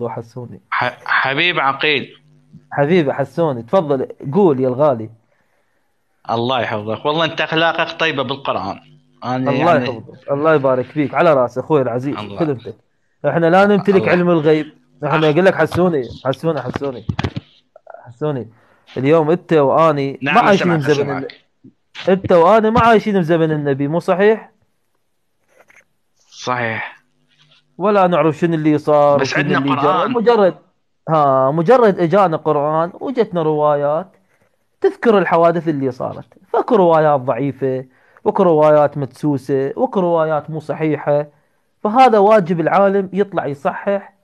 برضو حسوني. حبيب عقيل. حبيبي حسوني، تفضل قول يا الغالي. الله يحفظك، والله انت اخلاقك طيبة بالقرآن. انا الله يعني. يحفظك، الله يبارك فيك، على راس اخوي العزيز الله. خدمتك. احنا لا نمتلك الله. علم الغيب. احنا أخ... اقول لك حسوني حسوني حسوني حسوني. اليوم انت واني ما نعم، عايشين سمعك بزمن سمعك. انت وانا ما عايشين بزمن النبي، مو صحيح؟ صحيح. ولا نعرف شنو اللي صار بس وشنو عندنا اللي جرى. قرآن. مجرد اجانا قرآن وجتنا روايات تذكر الحوادث اللي صارت، فاكو روايات ضعيفة، واكو روايات مدسوسة، واكو روايات مو صحيحة. فهذا واجب العالم يطلع يصحح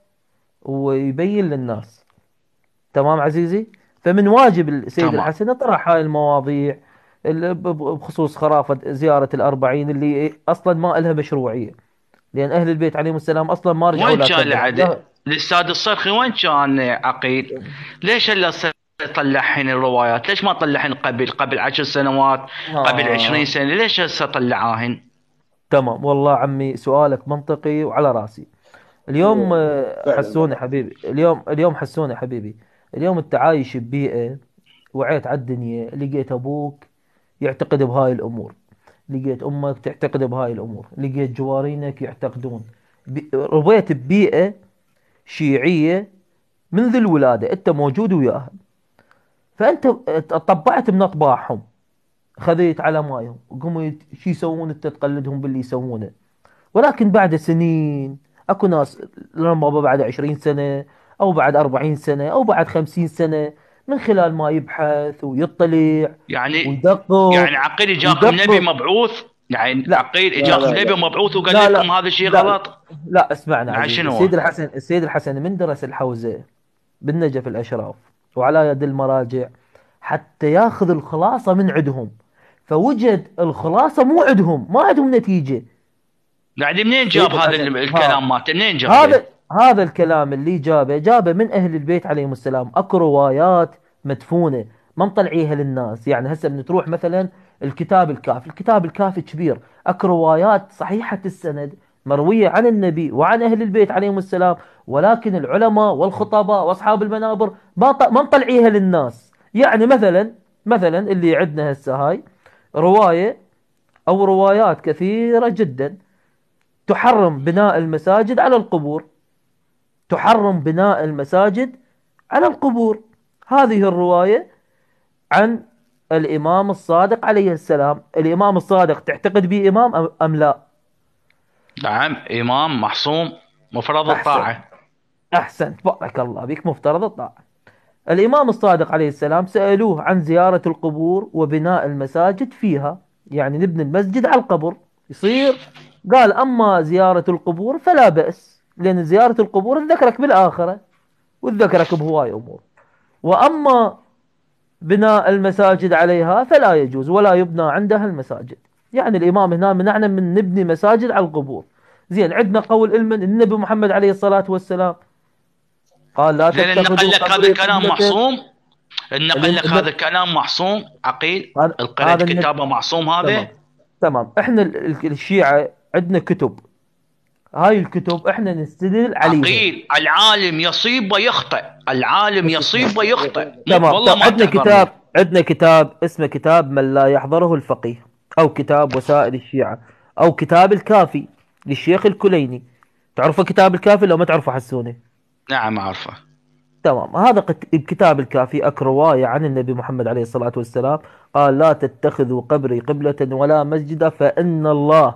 ويبين للناس. تمام عزيزي؟ فمن واجب السيد تمام. الحسن طرح هاي المواضيع بخصوص خرافة زيارة الأربعين اللي أصلا ما إلها مشروعية، لأن أهل البيت عليهم السلام أصلا ما رجعوا وين لا كان كربلاء العدل؟ الاستاذ الصرخي وين كان عقيل؟ ليش هلا صار يطلع حين الروايات؟ ليش ما طلعهن قبل 10 سنوات؟ قبل 20 سنة؟ ليش هسه طلعاهن؟ تمام والله عمي، سؤالك منطقي وعلى راسي. اليوم حسوني حبيبي، اليوم حسوني حبيبي. اليوم انت عايش ببيئة، وعيت على الدنيا، لقيت ابوك يعتقد بهاي الامور، لقيت امك تعتقد بهاي الامور، لقيت جوارينك يعتقدون. ربيت ببيئة شيعية منذ الولادة، انت موجود وياها، فانت طبعت من اطباعهم، خذيت على مايهم وقاموا شي يسوون انت تقلدهم باللي يسوونه. ولكن بعد سنين اكو ناس لما بعد 20 سنة او بعد 40 سنة او بعد 50 سنة، من خلال ما يبحث ويطلع يعني ويدقق عقيل اجاكم نبي ويدقق. مبعوث؟ يعني لا عقيل اجاكم نبي مبعوث وقال لكم هذا الشيء لا غلط؟ لا، اسمعنا يعني عزيزي. شنو هو؟ السيد الحسن من درس الحوزة بالنجف الأشراف وعلى يد المراجع حتى ياخذ الخلاصة من عندهم، فوجد الخلاصة مو عندهم، ما عندهم نتيجة. يعني منين السيد جاب هذا الحسن الكلام مالته؟ منين جابه؟ هذا هذا الكلام اللي جابه من أهل البيت عليهم السلام. أكو روايات مدفونة ما نطلعيها للناس. يعني هسه بنتروح مثلا الكتاب الكافي كبير، أكو روايات صحيحة السند مروية عن النبي وعن أهل البيت عليهم السلام، ولكن العلماء والخطباء وأصحاب المنابر ما نطلعيها للناس. يعني مثلا اللي عندنا هسه هاي رواية أو روايات كثيرة جدا تحرم بناء المساجد على القبور، تحرم بناء المساجد على القبور. هذه الرواية عن الإمام الصادق عليه السلام. الإمام الصادق تعتقد به إمام أم لا؟ نعم، امام معصوم، مفرض أحسن، الطاعة. أحسنت، بارك الله بك، مفترض الطاعة. الإمام الصادق عليه السلام سألوه عن زيارة القبور وبناء المساجد فيها، يعني نبني المسجد على القبر يصير. قال أما زيارة القبور فلا بأس، لأن زيارة القبور تذكرك بالآخرة وتذكرك بهواي أمور. وأما بناء المساجد عليها فلا يجوز ولا يبنى عندها المساجد. يعني الإمام هنا منعنا من نبني مساجد على القبور. زين، عندنا قول من النبي محمد عليه الصلاة والسلام قال لا زين، اللي نقل تتخذوا لك هذا قبري الكلام قبلة. معصوم؟ اللي نقل لك هذا الكلام معصوم عقيل؟ القرد هذا النبي. كتابه معصوم هذا؟ تمام، تمام. احنا الشيعة عندنا كتب، هاي الكتب احنا نستدل عليها. عقيل، العالم يصيب ويخطئ، العالم بس اسمع. يصيب ويخطئ. تمام، والله ما عندنا تحضرني. عندنا كتاب اسمه كتاب من لا يحضره الفقيه، او كتاب وسائل الشيعة، او كتاب الكافي للشيخ الكليني. تعرفوا كتاب الكافي لو ما تعرفوا حسوني؟ نعم عارفه. تمام. هذا الكتاب الكافي اك رواية عن النبي محمد عليه الصلاة والسلام قال لا تتخذوا قبري قبلة ولا مسجدا فإن الله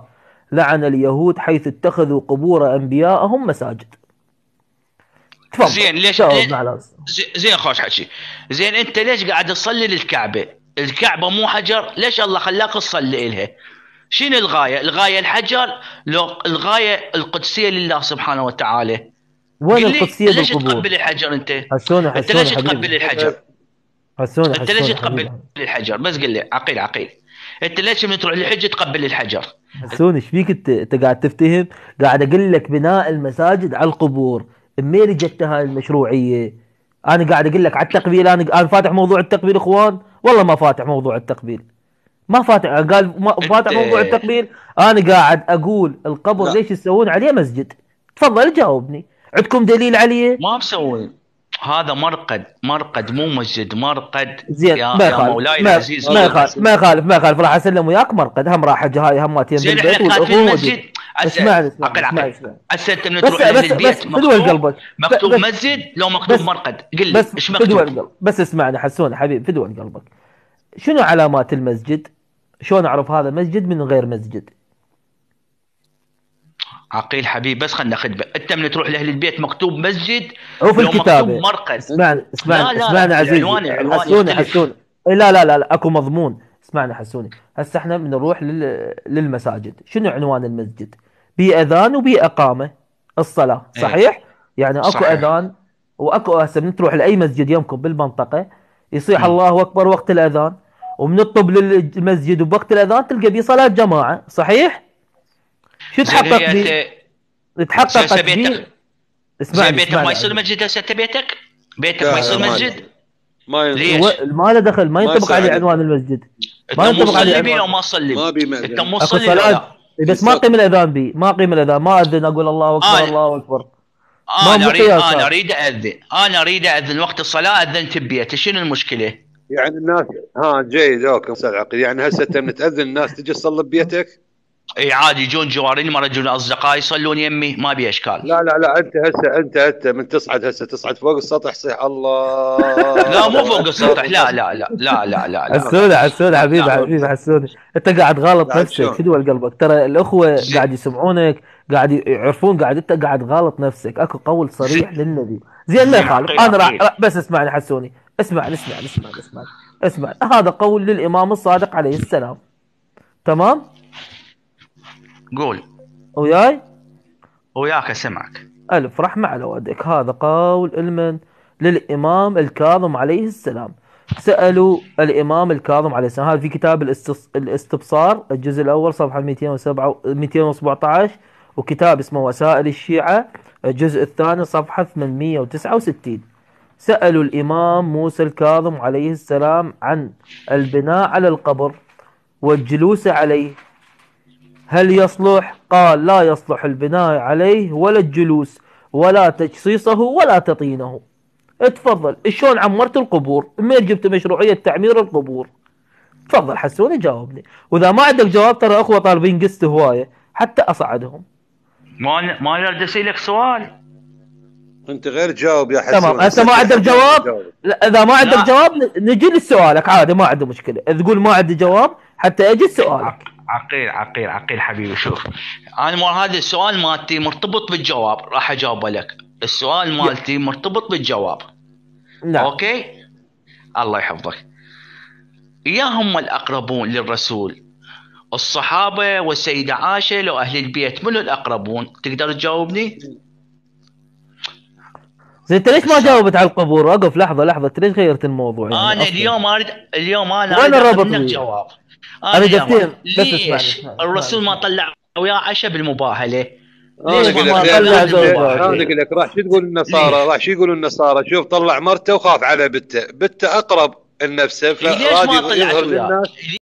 لعن اليهود حيث اتخذوا قبور أنبيائهم مساجد. تفضل زين ليش جاوبنا على السؤال. زين خوش حكي. زين انت ليش قاعد تصلي للكعبه؟ الكعبه مو حجر؟ ليش الله خلاك تصلي لها؟ شنو الغايه؟ الغايه الحجر؟ لو الغايه القدسيه لله سبحانه وتعالى؟ وين قل لي القدسية ليش بالقبور؟ تقبل الحجر انت؟ انت حسوني ليش حبيبي، تقبل الحجر؟ انت ليش حسوني تقبل حبيبي. الحجر؟ بس قل لي عقيل عقيل. انت ليش من تروح للحج تقبل الحجر؟ حسوني ايش فيك انت قاعد تفتهم؟ قاعد اقول لك بناء المساجد على القبور، منين جت هاي المشروعية؟ انا قاعد اقول لك على التقبيل. انا فاتح موضوع التقبيل اخوان، والله ما فاتح موضوع التقبيل، ما فاتح. قال ما انت. فاتح موضوع التقبيل. انا قاعد اقول القبر لا. ليش يسوون عليه مسجد. تفضل جاوبني. عندكم دليل عليه؟ ما مسوي. هذا مرقد مو مسجد، مرقد. زين ما يا يخالف، مولاي ما العزيز، ما يخالف ما يخالف ما يخالف، راح اسلم وياك مرقد، هم راح اجي هاي هماتين زين بالبيت احنا قاتلين والاخوه المسجد. اسمعني عقل اسمعني. هسه انت من بس تروح لاهل بس البيت فدوى قلبك، مكتوب بس مسجد لو مكتوب بس مرقد؟ قل لي بس ايش فدوى مكتوب. القلب، بس اسمعني حسون حبيبي فدوى قلبك. شنو علامات المسجد؟ شلون اعرف هذا مسجد من غير مسجد؟ عقيل حبيب، بس خلنا خدمه. انت من تروح لاهل البيت مكتوب مسجد او في لو مكتوب الكتابه. مرقد. اسمعني لا لا اسمعني عزيزي العنوان حسوني يختلف. إيه لا لا لا لا اكو مضمون. اسمعني حسوني، هسه احنا بنروح للمساجد، شنو عنوان المسجد؟ بي اذان وبي اقامه الصلاه، ايه صحيح؟ يعني اكو صحيح. اذان واكو، هسه بنروح لاي مسجد يمكم بالمنطقه يصيح مم. الله اكبر وقت الاذان، وبنطب للمسجد وبوقت الاذان تلقى بيه صلاه جماعه، صحيح؟ شو زين تحقق هي بيه؟ هسه تحققت بيتك، بيه. زين اسمعني بيتك ما اسمعني يصير عزيزي. مسجد هسه؟ انت بيتك ما لا يصير ما مسجد؟ ما ينفع. ليش؟ ما له دخل، ما ما ينطبق يصير عليه عليه. عنوان المسجد، انت ما مو ينطبق عليه تصلي بي عنوان. لو ما تصلي ما بي؟ بي انت مأذن. مو اكو تصلي لو لا؟ صلاة بس ما قيم الاذان بي، ما قيم الاذان، ما اذن اقول الله اكبر انا الله اكبر، ما انا مو اريد قياس انا هذا. اريد اذن، وقت الصلاه اذنت ببيتي، شنو المشكله؟ يعني الناس جيد اوكي استاذ عقيل، يعني هسه انت من تاذن الناس تجي تصلي ببيتك؟ اي عادي، يجون جوارين ما يجون اصدقائي يصلون يمي، ما بي اشكال. لا لا لا، انت هسه انت من تصعد هسه تصعد فوق السطح صيح لا مو الله فوق السطح، اكبر. لا لا لا لا لا لا لا حسوني حسوني حبيبي لا. حبيبي حسوني، انت قاعد غالط بعد نفسك، شلون؟ شنو قلبك؟ ترى الاخوه زين قاعد يسمعونك، قاعد يعرفون، قاعد انت قاعد غالط نفسك، اكو قول زين صريح للنبي. زين ما زين يخالف، عقيل انا عقيل. بس اسمعني حسوني، اسمع، هذا قول للامام الصادق عليه السلام، تمام؟ قول. وياي؟ وياك اسمعك. ألف رحمة على والديك. هذا قول المن؟ للإمام الكاظم عليه السلام. سألوا الإمام الكاظم عليه السلام، هذا في كتاب الاستبصار الجزء الأول صفحة 207 217، وكتاب اسمه وسائل الشيعة الجزء الثاني صفحة 869. سألوا الإمام موسى الكاظم عليه السلام عن البناء على القبر والجلوس عليه، هل يصلح؟ قال لا يصلح البناء عليه ولا الجلوس ولا تجصيصه ولا تطينه. اتفضل، شلون عمرت القبور؟ منين جبت مشروعية تعمير القبور؟ تفضل حسوني جاوبني، واذا ما عندك جواب ترى اخوة طالبين قسط هواية حتى اصعدهم. ما نرد اسالك سؤال. انت غير جاوب يا حسون. تمام، هسه ما عندك جواب؟ لا اذا ما عندك لا جواب نجي لسؤالك عادي، ما عنده مشكلة، تقول ما عندي جواب حتى اجي سؤالك. عقيل حبيبي، شوف انا هذا السؤال مالتي مرتبط بالجواب، راح اجاوبه لك. السؤال مالتي مرتبط بالجواب. نعم. اوكي، الله يحفظك. يا هم الاقربون للرسول؟ الصحابه والسيده عائشه لو اهل البيت؟ منو الاقربون؟ تقدر تجاوبني؟ زين انت ليش ما جاوبت على القبور؟ وقف لحظة، انت ليش غيرت الموضوع يعني انا اصلا؟ اليوم انا وين اريد اخذ الربط منك بيه؟ جواب. انا جبتين بس ليش اسمعني الرسول ما طلع ويا عائشه بالمباهله؟ انا ليش اقول ما لك طلع طلع زوجات؟ انا بالمباهله؟ اقول لك راح شو تقول النصارى؟ ليش؟ راح شو يقولوا النصارى؟ شوف طلع مرته وخاف على بته اقرب لنفسه ليش ما فراد طلعت يظهر وياه؟ للناس.